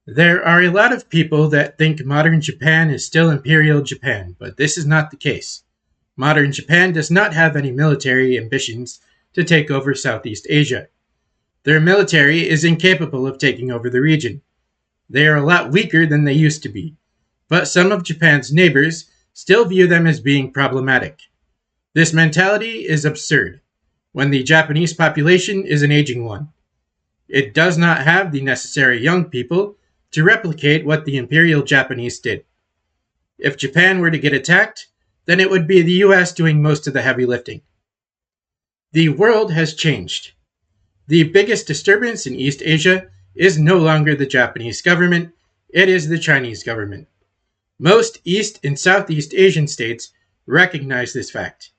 There are a lot of people that think modern Japan is still Imperial Japan, but this is not the case. Modern Japan does not have any military ambitions to take over Southeast Asia. Their military is incapable of taking over the region. They are a lot weaker than they used to be, but some of Japan's neighbors still view them as being problematic. This mentality is absurd when the Japanese population is an aging one. It does not have the necessary young people to replicate what the Imperial Japanese did. If Japan were to get attacked, then it would be the US doing most of the heavy lifting. The world has changed. The biggest disturbance in East Asia is no longer the Japanese government, it is the Chinese government. Most East and Southeast Asian states recognize this fact.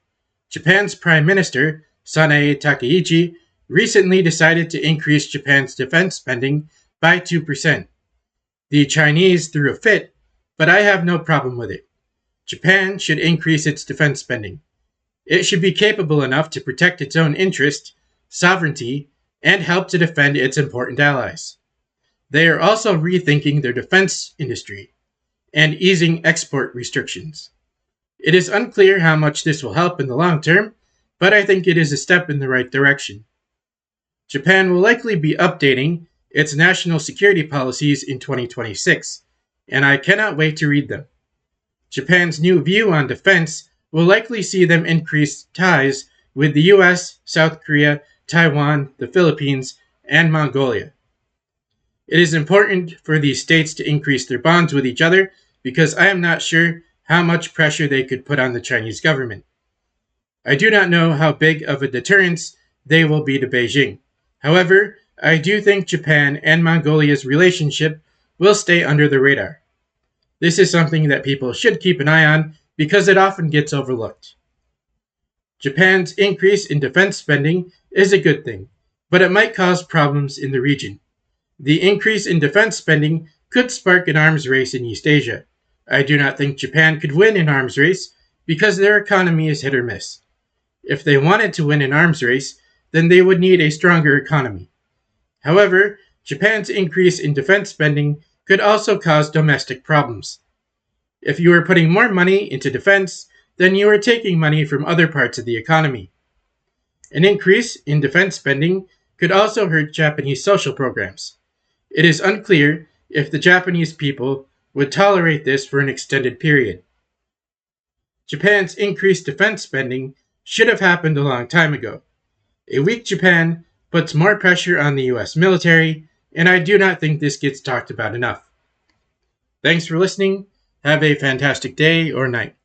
Japan's Prime Minister, Sanae Takaichi, recently decided to increase Japan's defense spending by 2%. The Chinese threw a fit, but I have no problem with it. Japan should increase its defense spending. It should be capable enough to protect its own interest, sovereignty, and help to defend its important allies. They are also rethinking their defense industry and easing export restrictions. It is unclear how much this will help in the long term, but I think it is a step in the right direction. Japan will likely be updating its national security policies in 2026, and I cannot wait to read them. Japan's new view on defense will likely see them increase ties with the US, South Korea, Taiwan, the Philippines, and Mongolia. It is important for these states to increase their bonds with each other because I am not sure how much pressure they could put on the Chinese government. I do not know how big of a deterrence they will be to Beijing. However, I do think Japan and Mongolia's relationship will stay under the radar. This is something that people should keep an eye on because it often gets overlooked. Japan's increase in defense spending is a good thing, but it might cause problems in the region. The increase in defense spending could spark an arms race in East Asia. I do not think Japan could win an arms race because their economy is hit or miss. If they wanted to win an arms race, then they would need a stronger economy. However, Japan's increase in defense spending could also cause domestic problems. If you are putting more money into defense, then you are taking money from other parts of the economy. An increase in defense spending could also hurt Japanese social programs. It is unclear if the Japanese people would tolerate this for an extended period. Japan's increased defense spending should have happened a long time ago. A weak Japan puts more pressure on the US military, and I do not think this gets talked about enough. Thanks for listening. Have a fantastic day or night.